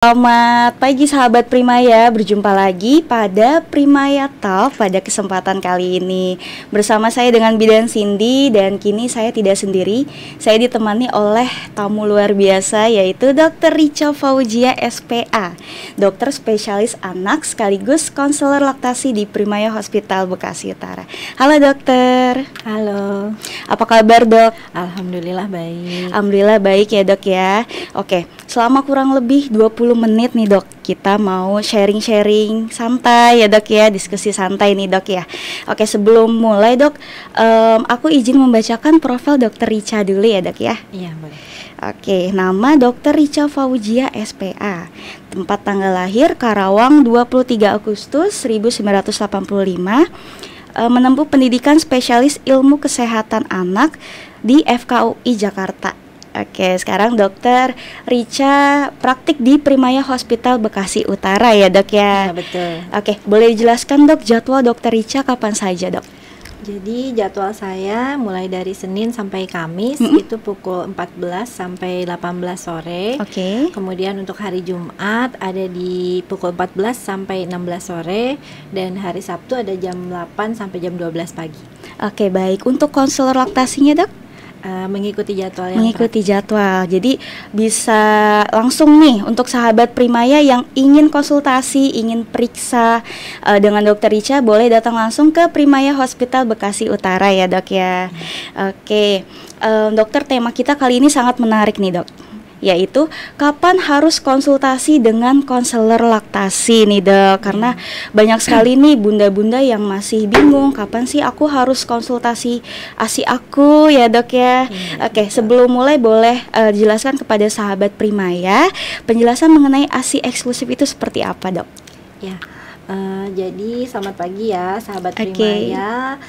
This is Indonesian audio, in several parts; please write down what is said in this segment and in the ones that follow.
Selamat pagi sahabat Primaya, berjumpa lagi pada Primaya Talk pada kesempatan kali ini. Bersama saya dengan Bidan Cindy dan kini saya tidak sendiri. Saya ditemani oleh tamu luar biasa yaitu Dr. Richa Fauzia SPA, dokter spesialis anak sekaligus konselor laktasi di Primaya Hospital Bekasi Utara. Halo dokter. Halo. Apa kabar dok? Alhamdulillah baik. Alhamdulillah baik ya dok ya. Oke, selama kurang lebih 20 menit nih dok, kita mau sharing-sharing santai ya dok ya, diskusi santai nih dok ya. Oke, sebelum mulai dok, aku izin membacakan profil dokter Richa dulu ya dok ya. Iya boleh. Oke, nama dokter Richa Fauzia SPA, tempat tanggal lahir Karawang 23 Agustus 1985, menempuh pendidikan spesialis ilmu kesehatan anak di FKUI Jakarta. Oke, sekarang dokter Richa praktik di Primaya Hospital Bekasi Utara ya dok ya? Iya betul. Oke, boleh dijelaskan dok jadwal dokter Richa kapan saja dok? Jadi jadwal saya mulai dari Senin sampai Kamis itu pukul 14 sampai 18 sore. Oke. Kemudian untuk hari Jumat ada di pukul 14 sampai 16 sore. Dan hari Sabtu ada jam 8 sampai jam 12 pagi. Oke, baik. Untuk konselor laktasinya dok? Mengikuti jadwal yang Mengikuti jadwal. Jadi bisa langsung nih untuk sahabat Primaya yang ingin konsultasi, ingin periksa dengan dokter Richa, boleh datang langsung ke Primaya Hospital Bekasi Utara ya dok ya. Oke, dokter, tema kita kali ini sangat menarik nih dok, yaitu kapan harus konsultasi dengan konselor laktasi nih dok. Karena banyak sekali nih bunda-bunda yang masih bingung kapan sih aku harus konsultasi ASI aku ya dok ya. Oke, sebelum mulai boleh jelaskan kepada sahabat Primaya penjelasan mengenai ASI eksklusif itu seperti apa dok? Ya, jadi selamat pagi ya sahabat Primaya.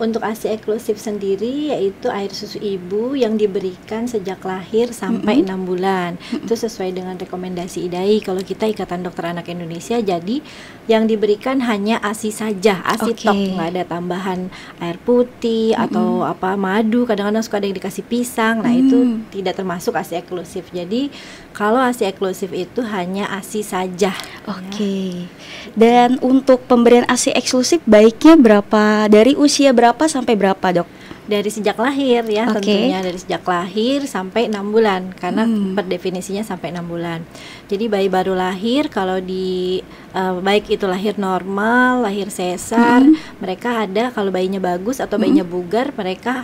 Untuk ASI eksklusif sendiri yaitu air susu ibu yang diberikan sejak lahir sampai 6 bulan. Itu sesuai dengan rekomendasi IDAI. Kalau kita Ikatan Dokter Anak Indonesia, jadi yang diberikan hanya ASI saja, ASI tok, nggak ada tambahan air putih atau apa madu. Kadang-kadang suka ada yang dikasih pisang. Nah itu tidak termasuk ASI eksklusif. Jadi kalau ASI eksklusif itu hanya ASI saja. Oke. Dan untuk pemberian ASI eksklusif baiknya berapa, dari usia berapa sampai berapa dok? Dari sejak lahir ya, tentunya dari sejak lahir sampai 6 bulan karena per definisinya sampai 6 bulan. Jadi bayi baru lahir kalau di baik itu lahir normal, lahir sesar, mereka ada kalau bayinya bagus atau bayinya bugar, mereka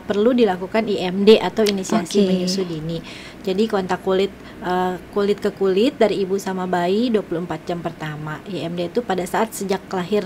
perlu dilakukan IMD atau inisiasi menyusu dini. Jadi kontak kulit kulit ke kulit dari ibu sama bayi 24 jam pertama. IMD itu pada saat sejak lahir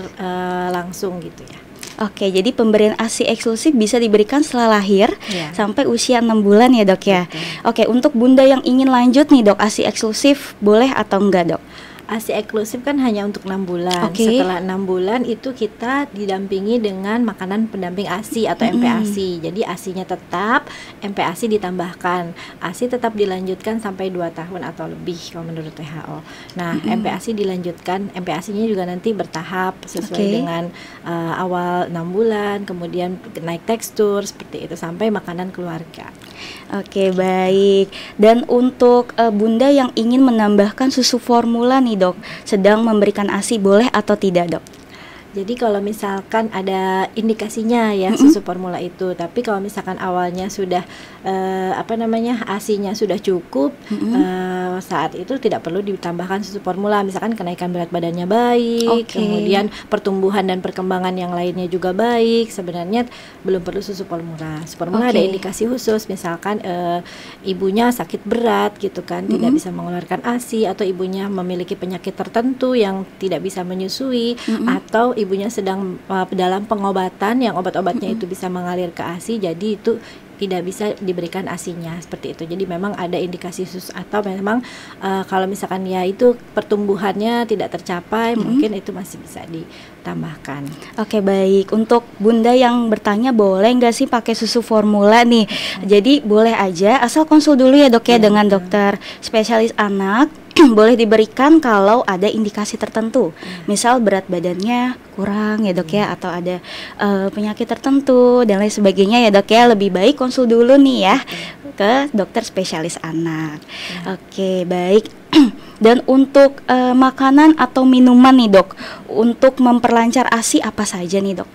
langsung gitu ya. Oke, jadi pemberian ASI eksklusif bisa diberikan setelah lahir sampai usia 6 bulan ya dok ya. Oke, untuk bunda yang ingin lanjut nih dok, ASI eksklusif boleh atau enggak dok? ASI eksklusif kan hanya untuk 6 bulan. Setelah 6 bulan itu kita didampingi dengan makanan pendamping ASI atau MPASI. Jadi ASInya tetap, MPASI ditambahkan. ASI tetap dilanjutkan sampai 2 tahun atau lebih kalau menurut WHO. Nah, MPASI dilanjutkan, MPASI-nya juga nanti bertahap sesuai dengan awal 6 bulan, kemudian naik tekstur seperti itu sampai makanan keluarga. Oke, baik. Dan untuk bunda yang ingin menambahkan susu formula nih dok, sedang memberikan ASI, boleh atau tidak dok? Jadi kalau misalkan ada indikasinya ya susu formula itu, tapi kalau misalkan awalnya sudah ASI-nya sudah cukup, saat itu tidak perlu ditambahkan susu formula. Misalkan kenaikan berat badannya baik, kemudian pertumbuhan dan perkembangan yang lainnya juga baik, sebenarnya belum perlu susu formula. Susu formula ada indikasi khusus, misalkan ibunya sakit berat gitu kan, tidak bisa mengeluarkan ASI, atau ibunya memiliki penyakit tertentu yang tidak bisa menyusui, atau ibunya sedang dalam pengobatan yang obat-obatnya itu bisa mengalir ke ASI, jadi itu tidak bisa diberikan ASI-nya seperti itu. Jadi memang ada indikasi khusus, atau memang kalau misalkan ya itu pertumbuhannya tidak tercapai, mungkin itu masih bisa ditambahkan. Oke, baik. Untuk bunda yang bertanya boleh nggak sih pakai susu formula nih? Jadi boleh aja, asal konsul dulu ya dok ya dengan dokter spesialis anak. Boleh diberikan kalau ada indikasi tertentu, misal berat badannya kurang ya dok ya, atau ada penyakit tertentu dan lain sebagainya ya dok ya. Lebih baik konsul dulu nih ya ke dokter spesialis anak. Oke, baik. Dan untuk makanan atau minuman nih dok, untuk memperlancar ASI apa saja nih dok?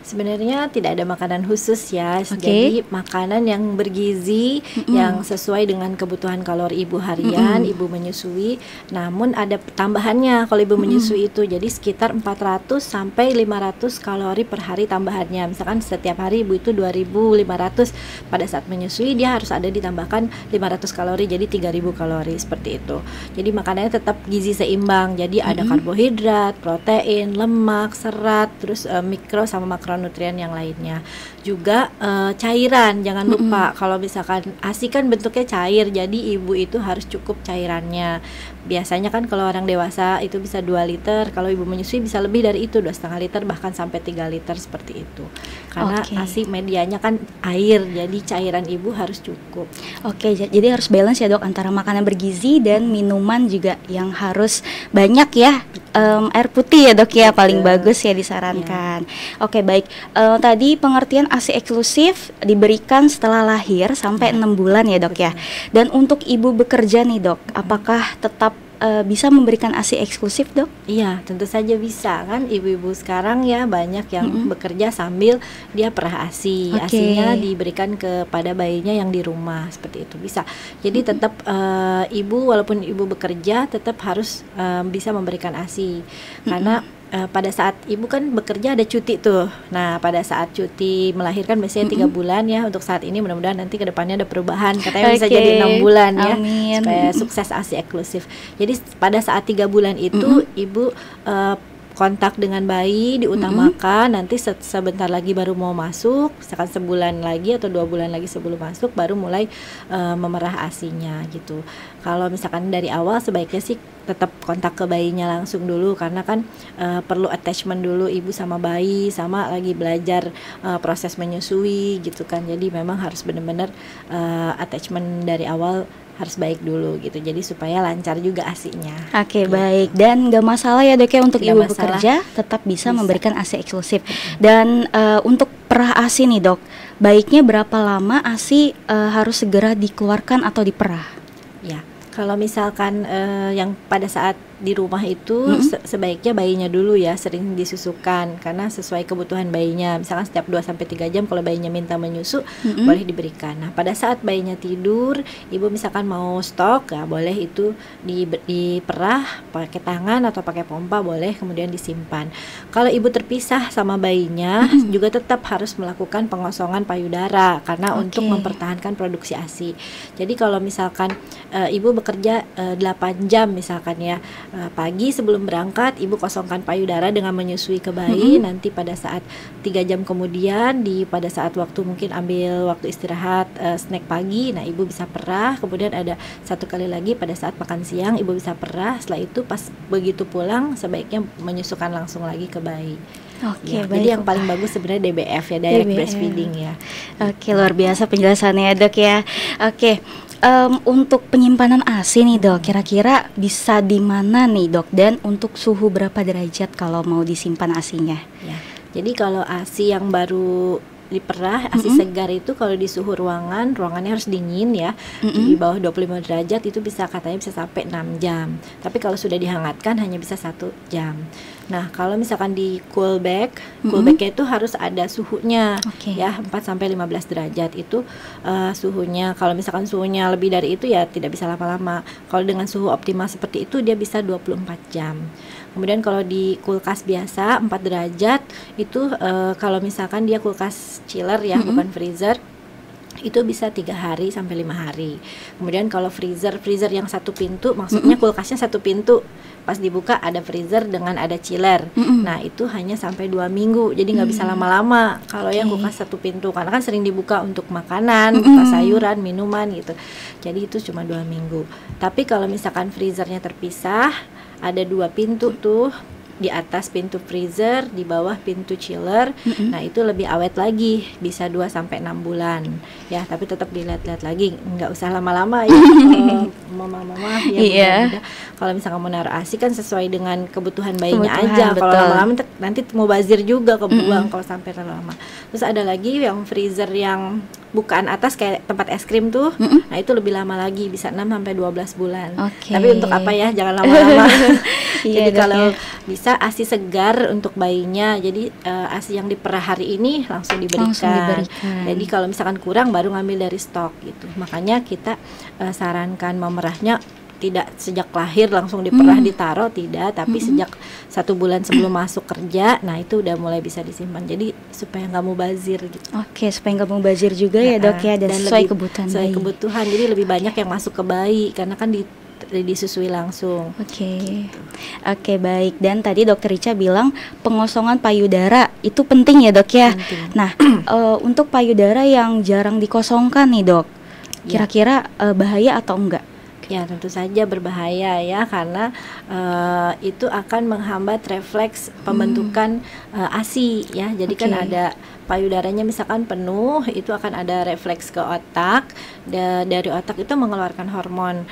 Sebenarnya tidak ada makanan khusus ya, jadi makanan yang bergizi, yang sesuai dengan kebutuhan kalori ibu harian, ibu menyusui. Namun ada tambahannya kalau ibu menyusui itu, jadi sekitar 400 sampai 500 kalori per hari tambahannya. Misalkan setiap hari ibu itu 2.500, pada saat menyusui dia harus ada ditambahkan 500 kalori, jadi 3.000 kalori seperti itu. Jadi makanannya tetap gizi seimbang, jadi ada karbohidrat, protein, lemak, serat, terus mikro sama makronutrien yang lainnya. Juga cairan, jangan lupa kalau misalkan ASI kan bentuknya cair, jadi ibu itu harus cukup cairannya. Biasanya kan kalau orang dewasa itu bisa 2 liter, kalau ibu menyusui bisa lebih dari itu, 2,5 liter bahkan sampai 3 liter seperti itu. Karena ASI medianya kan air, jadi cairan ibu harus cukup. Jadi harus balance ya dok, antara makanan bergizi dan minuman juga yang harus banyak ya. Air putih ya dok ya, paling bagus ya disarankan. Baik. Tadi pengertian ASI eksklusif diberikan setelah lahir sampai 6 bulan ya dok ya. Dan untuk ibu bekerja nih dok, apakah tetap bisa memberikan ASI eksklusif dok? Iya, tentu saja bisa kan. Ibu-ibu sekarang ya banyak yang bekerja sambil dia perah ASI. ASInya diberikan kepada bayinya yang di rumah, seperti itu bisa. Jadi tetap ibu walaupun ibu bekerja tetap harus bisa memberikan ASI. Karena pada saat ibu kan bekerja ada cuti tuh. Nah pada saat cuti melahirkan biasanya 3 bulan ya. Untuk saat ini mudah-mudahan nanti kedepannya ada perubahan, katanya bisa jadi 6 bulan ya. Amin. Supaya sukses ASI eksklusif. Jadi pada saat 3 bulan itu ibu kontak dengan bayi diutamakan. Nanti sebentar lagi baru mau masuk, misalkan sebulan lagi atau 2 bulan lagi sebelum masuk baru mulai memerah ASInya gitu. Kalau misalkan dari awal sebaiknya sih tetap kontak ke bayinya langsung dulu, karena kan perlu attachment dulu ibu sama bayi, sama lagi belajar proses menyusui gitu kan. Jadi memang harus benar-benar attachment dari awal harus baik dulu gitu, jadi supaya lancar juga ASInya. Gitu. Baik, dan gak masalah ya dok ya untuk ibu bekerja tetap bisa memberikan ASI eksklusif. Dan untuk perah ASI nih dok, baiknya berapa lama ASI harus segera dikeluarkan atau diperah? Ya, kalau misalkan yang pada saat di rumah itu sebaiknya bayinya dulu ya sering disusukan, karena sesuai kebutuhan bayinya. Misalkan setiap 2-3 jam kalau bayinya minta menyusu boleh diberikan. Nah pada saat bayinya tidur, ibu misalkan mau stok ya boleh itu diperah pakai tangan atau pakai pompa boleh, kemudian disimpan. Kalau ibu terpisah sama bayinya juga tetap harus melakukan pengosongan payudara, karena untuk mempertahankan produksi ASI. Jadi kalau misalkan ibu bekerja 8 jam misalkan ya, pagi sebelum berangkat ibu kosongkan payudara dengan menyusui ke bayi. Nanti pada saat 3 jam kemudian pada saat waktu mungkin ambil waktu istirahat snack pagi, nah ibu bisa perah. Kemudian ada 1 kali lagi pada saat makan siang ibu bisa perah. Setelah itu pas begitu pulang sebaiknya menyusukan langsung lagi ke bayi. Jadi yang paling bagus sebenarnya DBF ya, direct breastfeeding ya. Luar biasa penjelasannya dok ya. Untuk penyimpanan ASI nih dok, kira-kira bisa di mana nih dok, dan untuk suhu berapa derajat kalau mau disimpan ASInya? Ya, jadi kalau ASI yang baru diperah, ASI segar itu kalau di suhu ruangannya harus dingin ya, di bawah 25 derajat itu katanya bisa sampai 6 jam. Tapi kalau sudah dihangatkan hanya bisa 1 jam. Nah kalau misalkan di cool bag, bagnya itu harus ada suhunya ya, 4-15 derajat itu suhunya. Kalau misalkan suhunya lebih dari itu ya tidak bisa lama-lama. Kalau dengan suhu optimal seperti itu dia bisa 24 jam. Kemudian kalau di kulkas biasa 4 derajat itu kalau misalkan dia kulkas chiller ya, bukan freezer, itu bisa 3 hari sampai 5 hari. Kemudian kalau freezer yang 1 pintu, maksudnya kulkasnya 1 pintu, pas dibuka ada freezer dengan ada chiller. Nah itu hanya sampai 2 minggu, jadi nggak bisa lama-lama. Kalau yang kulkas 1 pintu, karena kan sering dibuka untuk makanan, sayuran, minuman gitu. Jadi itu cuma 2 minggu. Tapi kalau misalkan freezernya terpisah, ada 2 pintu tuh, di atas pintu freezer, di bawah pintu chiller. Nah, itu lebih awet lagi, bisa 2 sampai 6 bulan. Ya, tapi tetap dilihat-lihat lagi, nggak usah lama-lama ya. Mama-mama ya, bunda-bunda, kalau misalkan mau naruh ASI kan sesuai dengan kebutuhan bayinya aja. Kalau lama-lama nanti mau bazir juga kebuang kalau sampai terlalu lama. Terus ada lagi yang freezer yang bukaan atas kayak tempat es krim tuh. Nah, itu lebih lama lagi, bisa 6 sampai 12 bulan. Tapi untuk apa ya? Jangan lama-lama. Jadi kalau bisa ASI segar untuk bayinya. Jadi ASI yang diperah hari ini langsung diberikan. Jadi kalau misalkan kurang baru ngambil dari stok gitu. Makanya kita sarankan memerahnya tidak sejak lahir langsung diperah ditaruh, tidak, tapi sejak 1 bulan sebelum masuk kerja. Nah, itu udah mulai bisa disimpan, jadi supaya nggak mubazir gitu. Oke, supaya nggak mubazir juga ya dok ya, dan sesuai kebutuhan sesuai bayi. kebutuhan, jadi lebih banyak yang masuk ke bayi karena kan disusui langsung. Oke, baik. Dan tadi dokter Richa bilang pengosongan payudara itu penting ya dok ya. Nah, untuk payudara yang jarang dikosongkan nih dok, kira-kira bahaya atau enggak? Ya, tentu saja berbahaya ya, karena itu akan menghambat refleks pembentukan ASI ya. Jadi kan ada payudaranya misalkan penuh, itu akan ada refleks ke otak, dan dari otak itu mengeluarkan hormon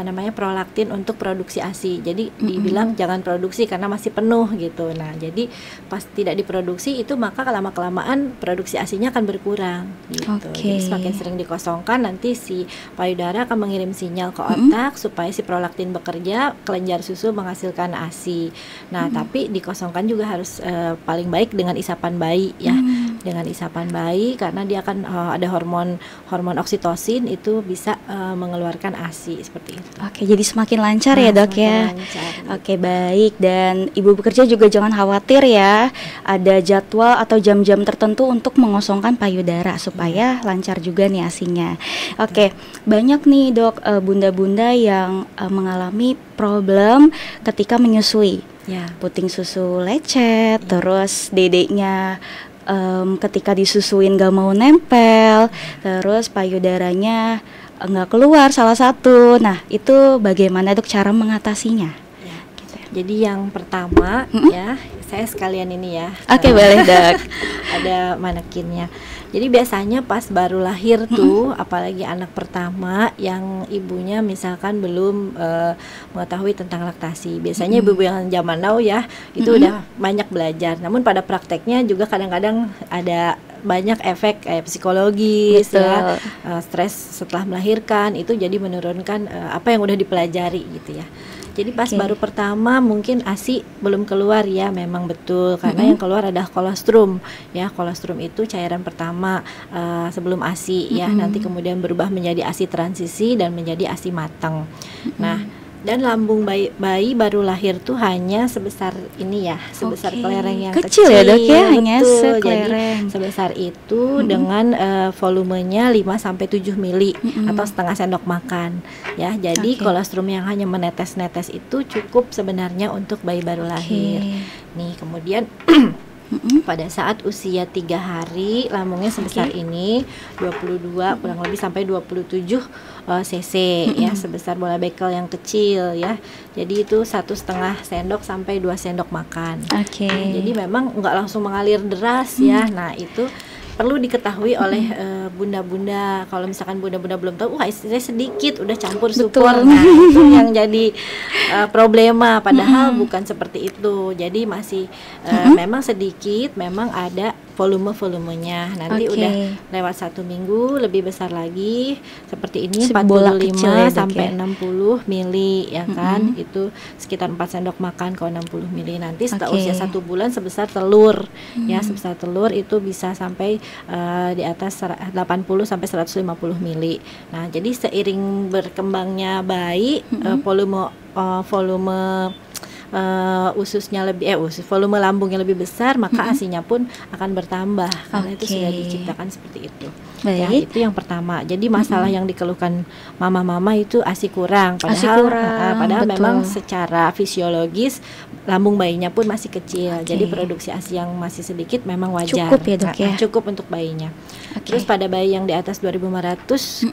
namanya prolaktin untuk produksi ASI. Jadi dibilang jangan produksi karena masih penuh gitu. Nah, jadi pas tidak diproduksi itu maka lama-kelamaan produksi ASInya akan berkurang gitu. Jadi semakin sering dikosongkan, nanti si payudara akan mengirim sinyal ke otak supaya si prolaktin bekerja, kelenjar susu menghasilkan ASI. Nah, tapi dikosongkan juga harus paling baik dengan isapan bayi ya. Dengan isapan bayi, karena dia akan ada hormon oksitosin, itu bisa mengeluarkan ASI seperti itu. Oke, jadi semakin lancar ya dok ya. Oke, baik. Dan ibu bekerja juga jangan khawatir ya, ada jadwal atau jam-jam tertentu untuk mengosongkan payudara supaya lancar juga nih ASInya. Oke, banyak nih dok bunda-bunda yang mengalami problem ketika menyusui. Puting susu lecet, terus dedeknya ketika disusuin gak mau nempel, terus payudaranya nggak keluar salah satu. Nah, itu bagaimana dok cara mengatasinya? Jadi yang pertama ya, saya sekalian ini ya. Oke, boleh dok. Ada manekinnya. Jadi biasanya pas baru lahir tuh, apalagi anak pertama yang ibunya misalkan belum mengetahui tentang laktasi. Biasanya ibu yang zaman now ya, itu udah banyak belajar. Namun pada prakteknya juga kadang-kadang ada banyak efek psikologis ya, stres setelah melahirkan, itu jadi menurunkan apa yang udah dipelajari gitu ya. Jadi pas baru pertama mungkin ASI belum keluar ya, memang betul, karena yang keluar adalah kolostrum ya. Kolostrum itu cairan pertama sebelum ASI ya, nanti kemudian berubah menjadi ASI transisi dan menjadi ASI matang. Nah, dan lambung bayi baru lahir tuh hanya sebesar ini ya, sebesar kelereng yang kecil ya dok ya, hanya sekelereng. Jadi sebesar itu dengan volumenya 5-7 mili atau setengah sendok makan ya. Jadi kolostrum yang hanya menetes-netes itu cukup sebenarnya untuk bayi baru lahir. Nih, kemudian pada saat usia 3 hari lambungnya sebesar ini, 22 kurang lebih sampai 27 cc ya, sebesar bola bekel yang kecil ya. Jadi itu 1,5 sendok sampai 2 sendok makan. Jadi memang nggak langsung mengalir deras ya. Nah, itu perlu diketahui oleh bunda-bunda. Kalau misalkan bunda-bunda belum tahu, wah istrinya sedikit udah campur supor. Nah, itu yang jadi problema, padahal bukan seperti itu. Jadi masih memang sedikit, memang ada volumenya. Nanti udah lewat 1 minggu lebih besar lagi seperti ini, 45 sampai 60 mili ya kan. Itu sekitar 4 sendok makan kalau 60 mili. Nanti setelah usia 1 bulan sebesar telur ya, sebesar telur itu bisa sampai di atas 80 sampai 150 mili. Nah, jadi seiring berkembangnya bayi, volume ususnya lebih volume lambungnya lebih besar, maka ASINya pun akan bertambah karena itu sudah diciptakan seperti itu. Ya, itu yang pertama. Jadi masalah yang dikeluhkan mama-mama itu ASI kurang, padahal memang secara fisiologis lambung bayinya pun masih kecil. Jadi produksi ASI yang masih sedikit memang wajar. Cukup ya dok ya. Cukup untuk bayinya. Terus pada bayi yang di atas 2500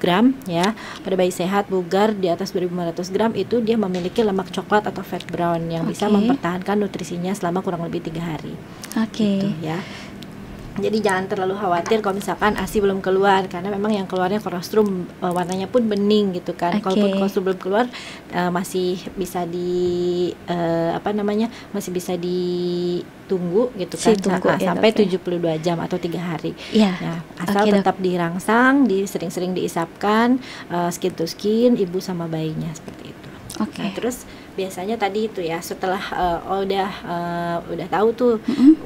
gram ya. Pada bayi sehat bugar di atas 2.500 gram itu dia memiliki lemak coklat atau fat brown yang bisa mempertahankan nutrisinya selama kurang lebih 3 hari. Gitu ya. Jadi jangan terlalu khawatir kalau misalkan ASI belum keluar, karena memang yang keluarnya kolostrum warnanya pun bening gitu kan. Kalaupun kolostrum belum keluar masih bisa masih bisa ditunggu gitu kan sampai 72 jam atau 3 hari. Nah, asal tetap dirangsang, sering-sering diisapkan skin to skin ibu sama bayinya seperti itu. Nah, terus biasanya tadi itu ya setelah udah tahu tuh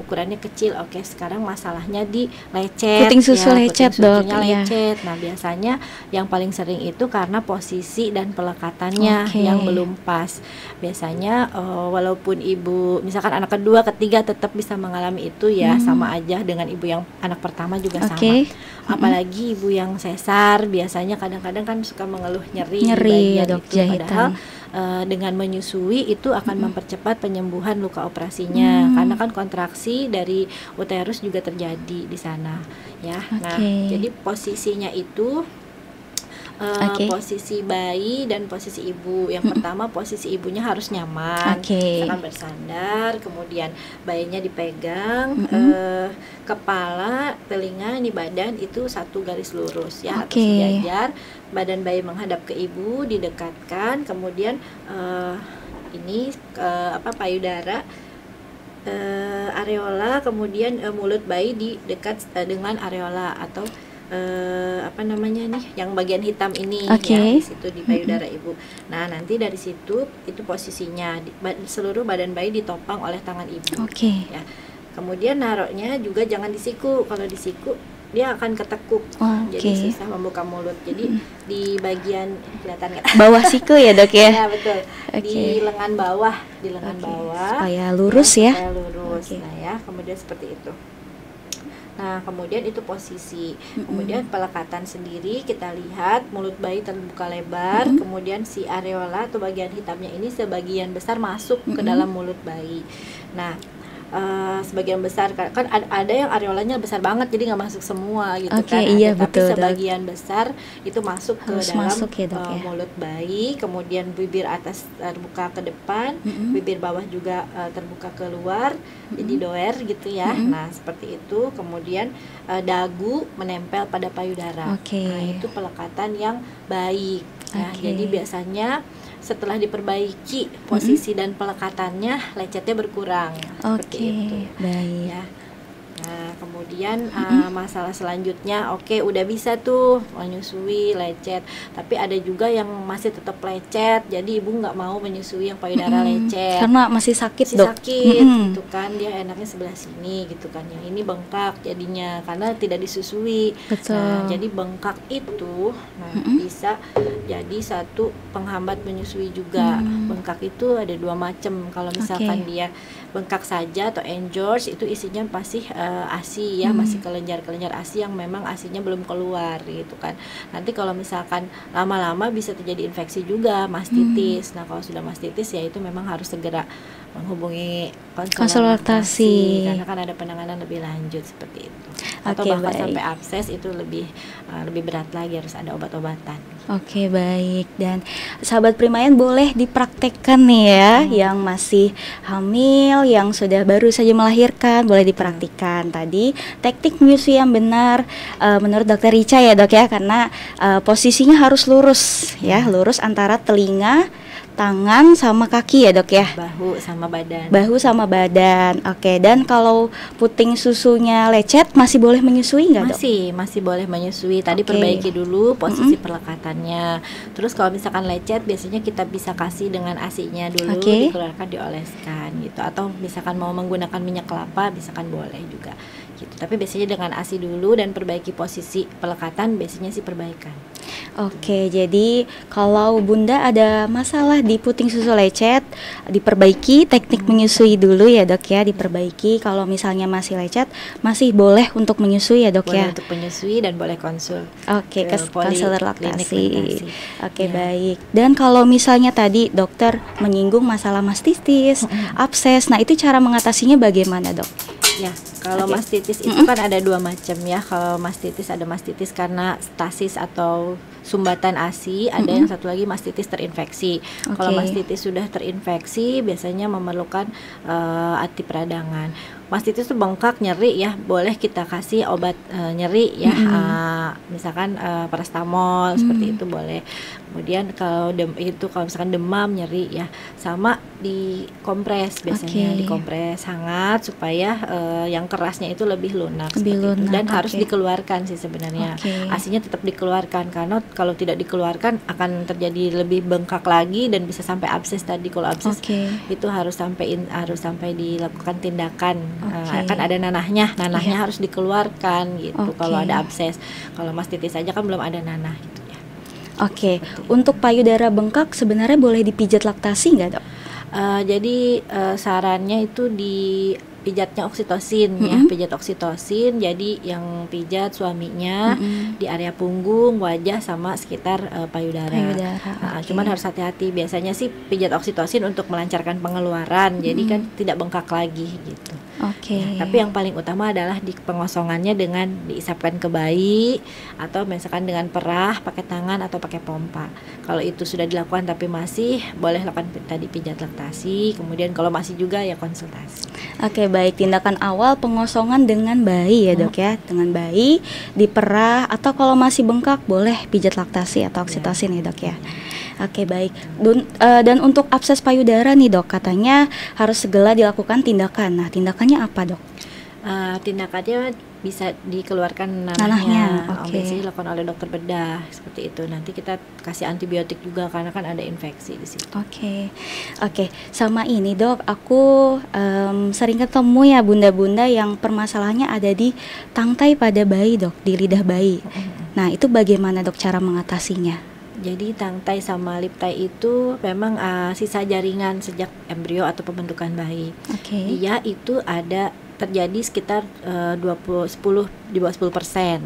ukurannya kecil, sekarang masalahnya di lecet, puting susu lecet, dok. Lecet. Nah, biasanya yang paling sering itu karena posisi dan pelekatannya yang belum pas. Biasanya walaupun ibu misalkan anak kedua, ketiga tetap bisa mengalami itu ya, sama aja dengan ibu yang anak pertama juga sama. Apalagi ibu yang sesar biasanya kadang-kadang kan suka mengeluh nyeri ya, dok, itu, padahal dengan menyusui itu akan mempercepat penyembuhan luka operasinya, karena kan kontraksi dari uterus juga terjadi di sana ya. Nah, jadi posisinya itu posisi bayi dan posisi ibu. Yang pertama, posisi ibunya harus nyaman, misalkan bersandar, kemudian bayinya dipegang, kepala, telinga, ini badan itu satu garis lurus ya, atau sejajar. Badan bayi menghadap ke ibu, didekatkan, kemudian payudara, areola, kemudian mulut bayi di dekat dengan areola atau yang bagian hitam ini ya, di situ di payudara ibu. Nah, nanti dari situ itu posisinya seluruh badan bayi ditopang oleh tangan ibu. Ya. Kemudian naruhnya juga jangan di siku. Kalau di siku dia akan ketekuk, jadi susah membuka mulut. Jadi di bagian kelihatan nggak? Bawah siku ya, dok ya? Ya, betul. Di lengan bawah, supaya lurus ya. Supaya lurus. Nah ya, kemudian seperti itu. Nah, kemudian itu posisi. Kemudian pelekatan sendiri kita lihat mulut bayi terbuka lebar, kemudian si areola atau bagian hitamnya ini sebagian besar masuk ke dalam mulut bayi. Nah, sebagian besar kan ada yang areolanya besar banget jadi nggak masuk semua gitu kan. Tapi sebagian besar itu masuk ke dalam mulut bayi, kemudian bibir atas terbuka ke depan, bibir bawah juga terbuka keluar, jadi doer gitu ya. Nah, seperti itu. Kemudian dagu menempel pada payudara. Nah, itu pelekatan yang baik. Nah, jadi biasanya setelah diperbaiki posisi dan pelekatannya, lecetnya berkurang. Seperti itu. Baik. Ya. Nah, kemudian masalah selanjutnya, udah bisa tuh menyusui lecet, tapi ada juga yang masih tetap lecet, jadi ibu nggak mau menyusui yang payudara lecet karena masih sakit, dok. Gitu kan, dia enaknya sebelah sini gitu kan, yang ini bengkak jadinya karena tidak disusui. Nah, jadi bengkak itu bisa jadi satu penghambat menyusui juga. Bengkak itu ada 2 macam. Kalau misalkan dia bengkak saja atau engorge, itu isinya pasti ASI ya, masih kelenjar-kelenjar ASI yang memang ASInya belum keluar gitu kan. Nanti kalau misalkan lama-lama bisa terjadi infeksi juga, mastitis. Nah, kalau sudah mastitis ya itu memang harus segera menghubungi konsultasi karena kan ada penanganan lebih lanjut seperti itu. Atau bahkan sampai abses itu lebih berat lagi, harus ada obat-obatan. Baik. Dan sahabat Primayan boleh dipraktekkan nih ya, yang masih hamil, yang sudah baru saja melahirkan, boleh dipraktikkan tadi teknik menyusui yang benar menurut Dokter Richa ya, dok ya, karena posisinya harus lurus ya, lurus antara telinga, tangan sama kaki ya, dok ya. Bahu sama badan. Dan kalau puting susunya lecet masih boleh menyusui nggak, dok? Masih boleh menyusui. Tadi perbaiki dulu posisi pelekatannya. Terus kalau misalkan lecet, biasanya kita bisa kasih dengan ASI-nya dulu, dikeluarkan, dioleskan gitu. Atau misalkan mau menggunakan minyak kelapa, misalkan boleh juga gitu. Tapi biasanya dengan ASI dulu dan perbaiki posisi pelekatan, biasanya sih perbaikan. Jadi kalau bunda ada masalah di puting susu lecet, diperbaiki teknik menyusui dulu ya, dok ya, diperbaiki. Kalau misalnya masih lecet, masih boleh untuk menyusui ya, dok ya. Boleh untuk menyusui dan boleh konsul. Ke konselor laktasi. Baik. Dan kalau misalnya tadi dokter menyinggung masalah mastitis, abses, nah itu cara mengatasinya bagaimana, dok? Ya, Kalau Oke. mastitis itu kan ada dua macam ya. Kalau mastitis ada mastitis karena stasis atau sumbatan ASI, ada yang satu lagi mastitis terinfeksi. Kalau Oke. mastitis sudah terinfeksi biasanya memerlukan anti peradangan. Mastitis itu bengkak, nyeri ya, boleh kita kasih obat nyeri ya, misalkan paracetamol seperti itu boleh. Kemudian kalau kalau misalkan demam, nyeri ya, sama dikompres biasanya, Oke. dikompres hangat supaya yang kerasnya itu lebih lunak, Lebih seperti itu. lunak, Dan harus oke. dikeluarkan sih sebenarnya. Oke. Asinya tetap dikeluarkan karena kalau tidak dikeluarkan akan terjadi lebih bengkak lagi dan bisa sampai abses tadi. Kalau abses Oke. itu harus sampai dilakukan tindakan. Oke. Kan ada nanahnya Iya. harus dikeluarkan gitu. Oke. Kalau ada abses, kalau mastitis saja kan belum ada nanah gitu ya. Oke, untuk payudara bengkak sebenarnya boleh dipijat laktasi nggak, Dok? Jadi sarannya itu pijatnya oksitosin ya, pijat oksitosin. Jadi yang pijat suaminya di area punggung, wajah sama sekitar payudara. Payudara, oke. Cuman harus hati-hati. Biasanya sih pijat oksitosin untuk melancarkan pengeluaran. Jadi kan tidak bengkak lagi gitu. Oke. Ya, tapi yang paling utama adalah di pengosongannya dengan diisapkan ke bayi atau misalkan dengan perah, pakai tangan atau pakai pompa. Kalau itu sudah dilakukan tapi masih, boleh lakukan tadi pijat laktasi. Kemudian kalau masih juga ya konsultasi. Oke, baik. Tindakan awal pengosongan dengan bayi ya, Dok ya. Dengan bayi diperah atau kalau masih bengkak boleh pijat laktasi atau oksitosin ya, Dok ya. Oke, baik. Dan untuk abses payudara nih, Dok, katanya harus segera dilakukan tindakan. Nah, tindakannya apa, Dok? Tindakannya bisa dikeluarkan Nanahnya, nanahnya. oke. Biasanya dilakukan oleh dokter bedah seperti itu. Nanti kita kasih antibiotik juga karena kan ada infeksi di situ. Oke. Sama ini, Dok, aku sering ketemu ya bunda-bunda yang permasalahannya ada di tangkai pada bayi, Dok, di lidah bayi. Nah, itu bagaimana, Dok, cara mengatasinya? Jadi tangkai sama lip tie itu memang sisa jaringan sejak embrio atau pembentukan bayi. Oke. Dia itu ada terjadi sekitar di bawah 10%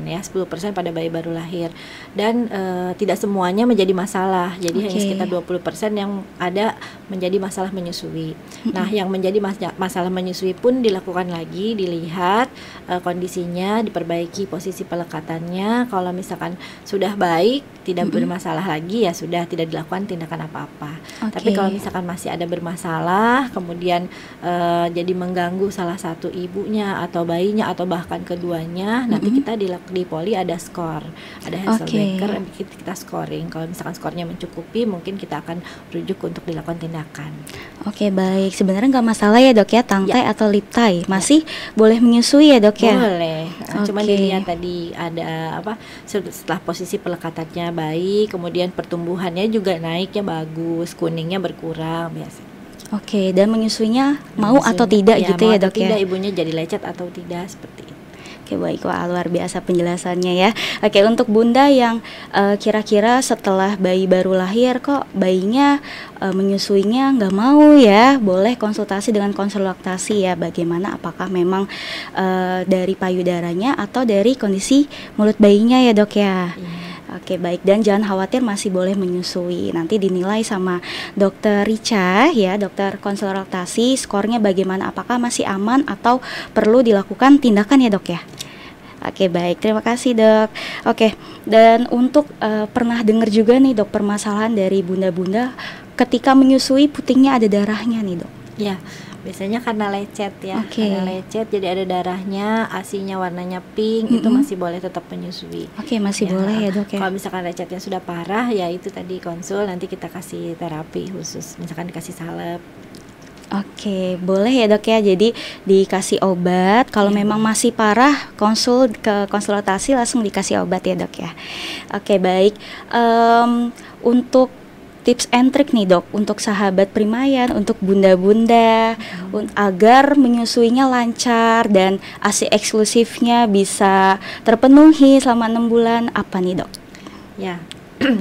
ya, 10% pada bayi baru lahir. Dan tidak semuanya menjadi masalah. Jadi hanya sekitar 20% yang ada menjadi masalah menyusui. Nah, yang menjadi masalah menyusui pun dilakukan lagi, dilihat kondisinya, diperbaiki posisi pelekatannya. Kalau misalkan sudah baik, tidak bermasalah lagi, ya sudah, tidak dilakukan tindakan apa-apa. Tapi kalau misalkan masih ada bermasalah, kemudian jadi mengganggu salah satu ibunya atau bayinya atau bahkan keduanya, nanti kita di poli ada skor, ada Hasselbecker, kita scoring. Kalau misalkan skornya mencukupi, mungkin kita akan rujuk untuk dilakukan tindakan. Oke, baik. Sebenarnya nggak masalah ya, Dok ya, tangkai atau lip tie masih boleh menyusui ya, Dok ya? Boleh. Cuma dilihat tadi ada setelah posisi pelekatannya baik, kemudian pertumbuhannya juga naiknya bagus, kuningnya berkurang biasa. Oke, dan menyusuinya mau atau tidak gitu ya, Dok ya? Tidak, ibunya jadi lecet atau tidak, seperti itu. Oke, baik. Wah, luar biasa penjelasannya ya. Oke, untuk bunda yang kira-kira setelah bayi baru lahir kok bayinya menyusuinya nggak mau ya, boleh konsultasi dengan konselor laktasi ya. Bagaimana, apakah memang dari payudaranya atau dari kondisi mulut bayinya ya, Dok ya? Oke, baik, dan jangan khawatir, masih boleh menyusui. Nanti dinilai sama dokter Richa ya, dokter konselor laktasi, skornya bagaimana, apakah masih aman atau perlu dilakukan tindakan ya, Dok ya. Oke, baik, terima kasih, Dok. Oke, dan untuk pernah dengar juga nih, Dok, permasalahan dari bunda-bunda ketika menyusui putingnya ada darahnya nih, Dok. Ya, biasanya karena lecet ya, karena lecet jadi ada darahnya, asinya warnanya pink, itu masih boleh tetap menyusui. Oke, masih boleh ya, Dok ya. Kalau misalkan lecetnya sudah parah, ya itu tadi konsul, nanti kita kasih terapi khusus, misalkan dikasih salep. Oke, boleh ya, Dok ya. Jadi dikasih obat. Kalau memang masih parah, konsultasi langsung dikasih obat ya, Dok ya. Oke, baik. Untuk tips and trick nih, Dok, untuk sahabat Primayan, untuk bunda-bunda agar menyusuinya lancar dan ASI eksklusifnya bisa terpenuhi selama 6 bulan, apa nih, Dok? Ya,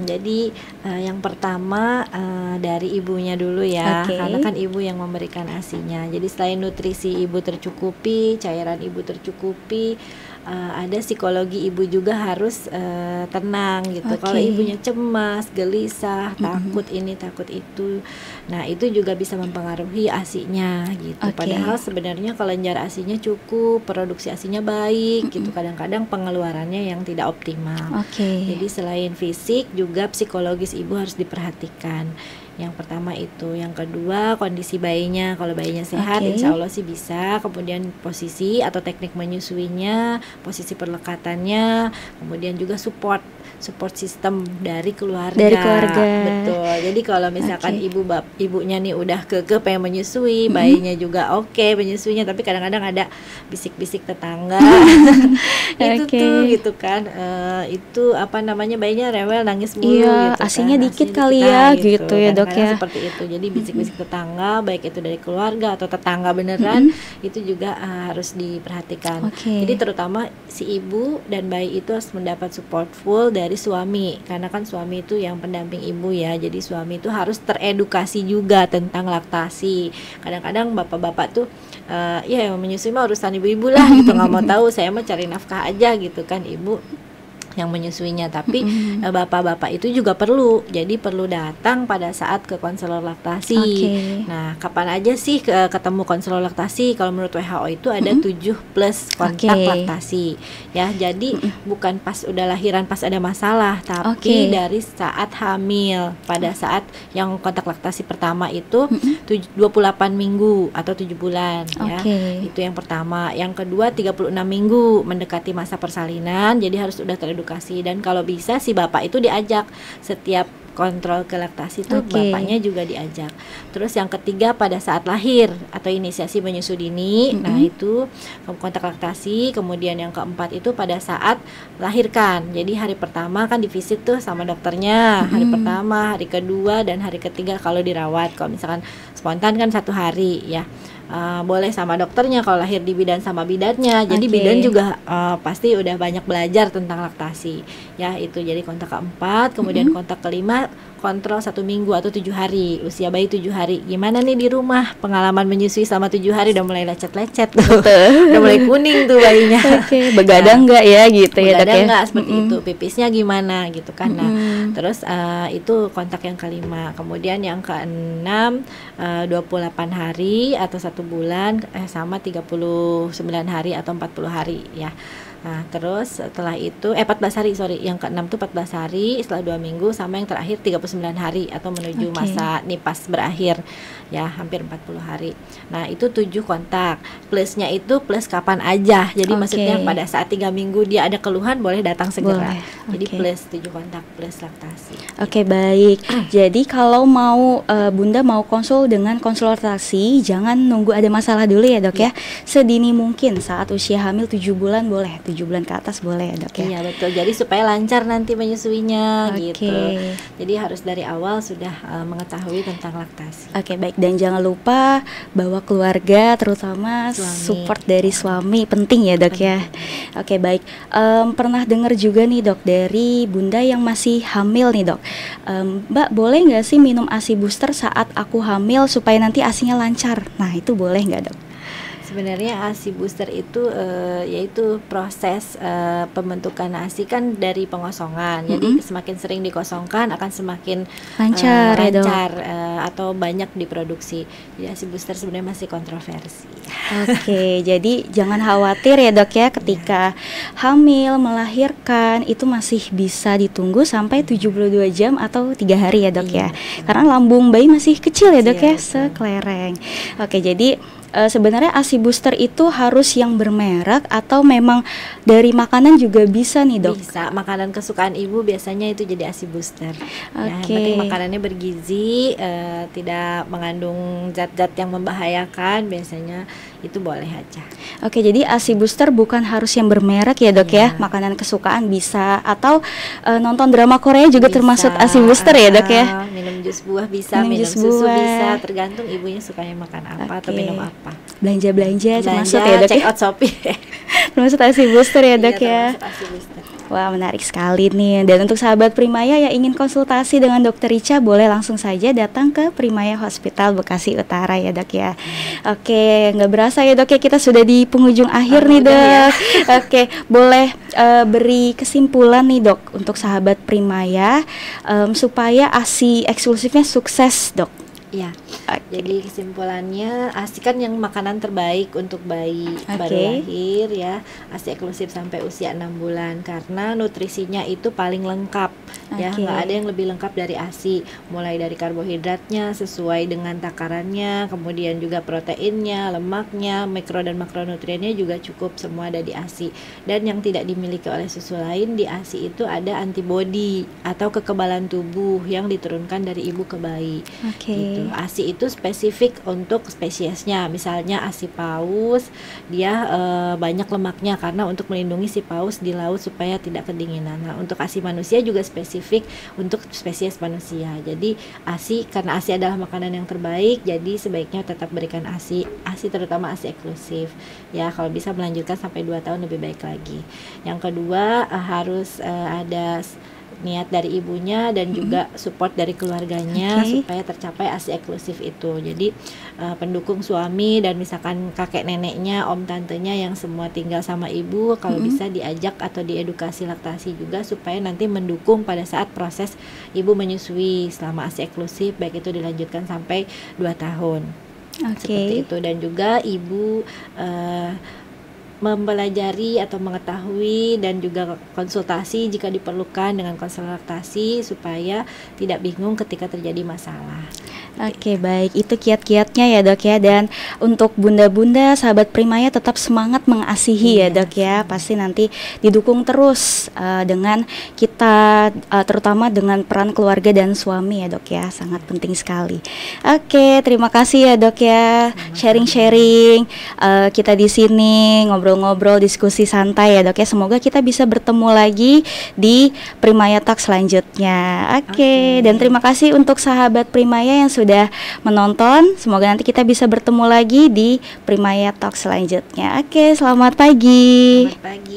jadi Yang pertama dari ibunya dulu ya, Oke. karena kan ibu yang memberikan ASI-nya. Jadi selain nutrisi ibu tercukupi, cairan ibu tercukupi, ada psikologi ibu juga harus tenang gitu. Oke. Kalau ibunya cemas, gelisah, takut ini takut itu, nah itu juga bisa mempengaruhi ASI-nya gitu. Oke. Padahal sebenarnya kelenjar ASI-nya cukup, produksi ASI-nya baik gitu. Kadang-kadang pengeluarannya yang tidak optimal. Oke. Jadi selain fisik juga psikologis ibu harus diperhatikan. Yang pertama itu, yang kedua kondisi bayinya. Kalau bayinya sehat, Oke. insya Allah sih bisa. Kemudian posisi atau teknik menyusuinya, posisi perlekatannya, kemudian juga support system dari keluarga. Dari keluarga. Betul. Jadi kalau misalkan Oke. ibunya nih udah keke pengen menyusui, bayinya juga oke menyusuinya, tapi kadang-kadang ada bisik-bisik tetangga. Itu Oke. tuh gitu kan. Itu apa namanya, bayinya rewel nangis mulu Iya, gitu ASI-nya kan. dikit ASI-nya kali dikit. ya, Nah, gitu ya, Dok, kadang-kadang ya. seperti itu. Jadi bisik-bisik tetangga, baik itu dari keluarga atau tetangga beneran, itu juga harus diperhatikan. Oke. Jadi terutama si ibu dan bayi itu harus mendapat support full dari suami, karena kan suami itu yang pendamping ibu ya. Jadi suami itu harus teredukasi juga tentang laktasi. Kadang-kadang bapak-bapak tuh ya yang menyusui mah urusan ibu-ibu lah gitu, nggak mau tahu, saya mah cari nafkah aja gitu kan, ibu yang menyusuinya. Tapi bapak-bapak itu juga perlu, jadi perlu datang pada saat ke konselor laktasi. Oke. Nah, kapan aja sih ketemu konselor laktasi? Kalau menurut WHO itu ada 7 plus kontak Oke. laktasi ya. Jadi bukan pas udah lahiran pas ada masalah, Oke. tapi dari saat hamil, pada saat yang kontak laktasi pertama itu 28 minggu atau 7 bulan ya. Oke. Itu yang pertama. Yang kedua 36 minggu mendekati masa persalinan, jadi harus udah teredukasi. Dan kalau bisa si bapak itu diajak setiap kontrol ke laktasi itu, Oke. bapaknya juga diajak. Terus yang ketiga pada saat lahir atau inisiasi menyusu dini, nah itu kontak laktasi. Kemudian yang keempat itu pada saat lahirkan. Jadi hari pertama kan divisit tuh sama dokternya, hari pertama, hari kedua, dan hari ketiga kalau dirawat. Kalau misalkan spontan kan 1 hari ya. Boleh sama dokternya kalau lahir di bidan sama bidannya. Jadi Oke. bidan juga pasti udah banyak belajar tentang laktasi ya. Itu jadi kontak keempat. Kemudian kontak kelima kontrol 1 minggu atau 7 hari, usia bayi 7 hari. Gimana nih di rumah pengalaman menyusui selama 7 hari? Udah mulai lecet-lecet tuh. Udah mulai kuning tuh bayinya. Oke, begadang nggak ya gitu ya, Dok Begadang ya? nggak seperti itu, pipisnya gimana gitu kan. Nah, terus itu kontak yang kelima. Kemudian yang keenam 28 hari atau 1 bulan sama 39 hari atau 40 hari ya. Nah, terus setelah itu 14 hari, sorry. Yang keenam tuh 14 hari setelah 2 minggu, sama yang terakhir 39 hari atau menuju Oke. masa nipas berakhir ya, hampir 40 hari. Nah, itu 7 kontak. Plusnya itu plus kapan aja. Jadi Oke. maksudnya pada saat 3 minggu dia ada keluhan boleh datang segera. Boleh, Jadi oke. plus 7 kontak plus laktasi. Oke, baik. Jadi kalau mau Bunda mau konsul dengan konsultasi, jangan nunggu ada masalah dulu ya, Dok ya. Sedini mungkin saat usia hamil 7 bulan boleh, 7 bulan ke atas boleh ya, Dok ya. Iya betul. Jadi supaya lancar nanti menyusuinya Oke. gitu. Jadi harus dari awal sudah mengetahui tentang laktasi. Oke, baik. Dan jangan lupa bahwa keluarga, terutama Suami. support dari suami penting ya, Dok ya. Oke, baik. Pernah dengar juga nih, Dok, dari Bunda yang masih hamil nih, Dok. Mbak, boleh nggak sih minum ASI booster saat aku hamil supaya nanti ASInya lancar? Nah, itu boleh nggak, Dok? Sebenarnya ASI booster itu yaitu proses pembentukan ASI kan dari pengosongan. Jadi semakin sering dikosongkan akan semakin Lancar ya, Dok? lancar atau banyak diproduksi. Jadi ASI booster sebenarnya masih kontroversi. Oke, jadi jangan khawatir ya, Dok ya, ketika hamil, melahirkan itu masih bisa ditunggu sampai 72 jam atau 3 hari ya, Dok ya. Karena lambung bayi masih kecil ya, Dok ya, sekelereng. Oke, jadi sebenarnya ASI booster itu harus yang bermerek atau memang dari makanan juga bisa nih, Dok? Bisa, makanan kesukaan ibu biasanya itu jadi ASI booster. Ya, yang Oke. penting makanannya bergizi, tidak mengandung zat-zat yang membahayakan, biasanya itu boleh aja. Oke, jadi ASI booster bukan harus yang bermerek ya, Dok ya. Iya. Makanan kesukaan bisa, atau nonton drama Korea juga Bisa, termasuk ASI booster ya, Dok ya. minum jus buah bisa, Minum minum jus susu buah. bisa, tergantung ibunya sukanya makan apa atau Oke. minum apa. Belanja-belanja termasuk Belanja, ya, Dok check ya. out Shopee. Termasuk ASI booster ya, Dok Iya, ya. termasuk ASI booster. Wah, menarik sekali nih. Dan untuk sahabat Primaya yang ingin konsultasi dengan Dokter Richa, boleh langsung saja datang ke Primaya Hospital Bekasi Utara ya dok ya. Oke, nggak berasa ya dok ya, kita sudah di penghujung akhir nih dok. Ya. Oke, boleh beri kesimpulan nih dok untuk sahabat Primaya supaya ASI eksklusifnya sukses dok. Ya, jadi kesimpulannya ASI kan yang makanan terbaik untuk bayi baru lahir ya, ASI eksklusif sampai usia 6 bulan karena nutrisinya itu paling lengkap ya, nggak ada yang lebih lengkap dari ASI, mulai dari karbohidratnya sesuai dengan takarannya, kemudian juga proteinnya, lemaknya, mikro dan makronutriennya juga cukup, semua ada di ASI. Dan yang tidak dimiliki oleh susu lain di ASI itu ada antibodi atau kekebalan tubuh yang diturunkan dari ibu ke bayi. Gitu. ASI itu spesifik untuk spesiesnya, misalnya ASI paus dia banyak lemaknya karena untuk melindungi si paus di laut supaya tidak kedinginan. Nah, untuk ASI manusia juga spesifik untuk spesies manusia. Jadi ASI, karena ASI adalah makanan yang terbaik, jadi sebaiknya tetap berikan ASI terutama ASI eksklusif ya, kalau bisa melanjutkan sampai 2 tahun lebih baik lagi. Yang kedua harus ada niat dari ibunya dan juga support dari keluarganya supaya tercapai ASI eksklusif itu. Jadi pendukung suami dan misalkan kakek neneknya, om tantenya yang semua tinggal sama ibu, kalau bisa diajak atau diedukasi laktasi juga supaya nanti mendukung pada saat proses ibu menyusui selama ASI eksklusif, baik itu dilanjutkan sampai 2 tahun. Seperti itu. Dan juga ibu mempelajari atau mengetahui dan juga konsultasi jika diperlukan dengan konselor laktasi supaya tidak bingung ketika terjadi masalah. Oke, baik, itu kiat-kiatnya ya dok ya. Dan untuk bunda-bunda sahabat Primaya tetap semangat mengasihi ya dok ya. Pasti nanti didukung terus dengan kita, terutama dengan peran keluarga dan suami ya dok ya, sangat penting sekali. Oke, terima kasih ya dok ya, sharing-sharing kita di sini, ngobrol-ngobrol, diskusi santai ya dok ya. Semoga kita bisa bertemu lagi di Primaya Talk selanjutnya. Oke, dan terima kasih untuk sahabat Primaya yang sudah menonton. Semoga nanti kita bisa bertemu lagi di Primaya Talk selanjutnya. Oke, selamat pagi. Selamat pagi.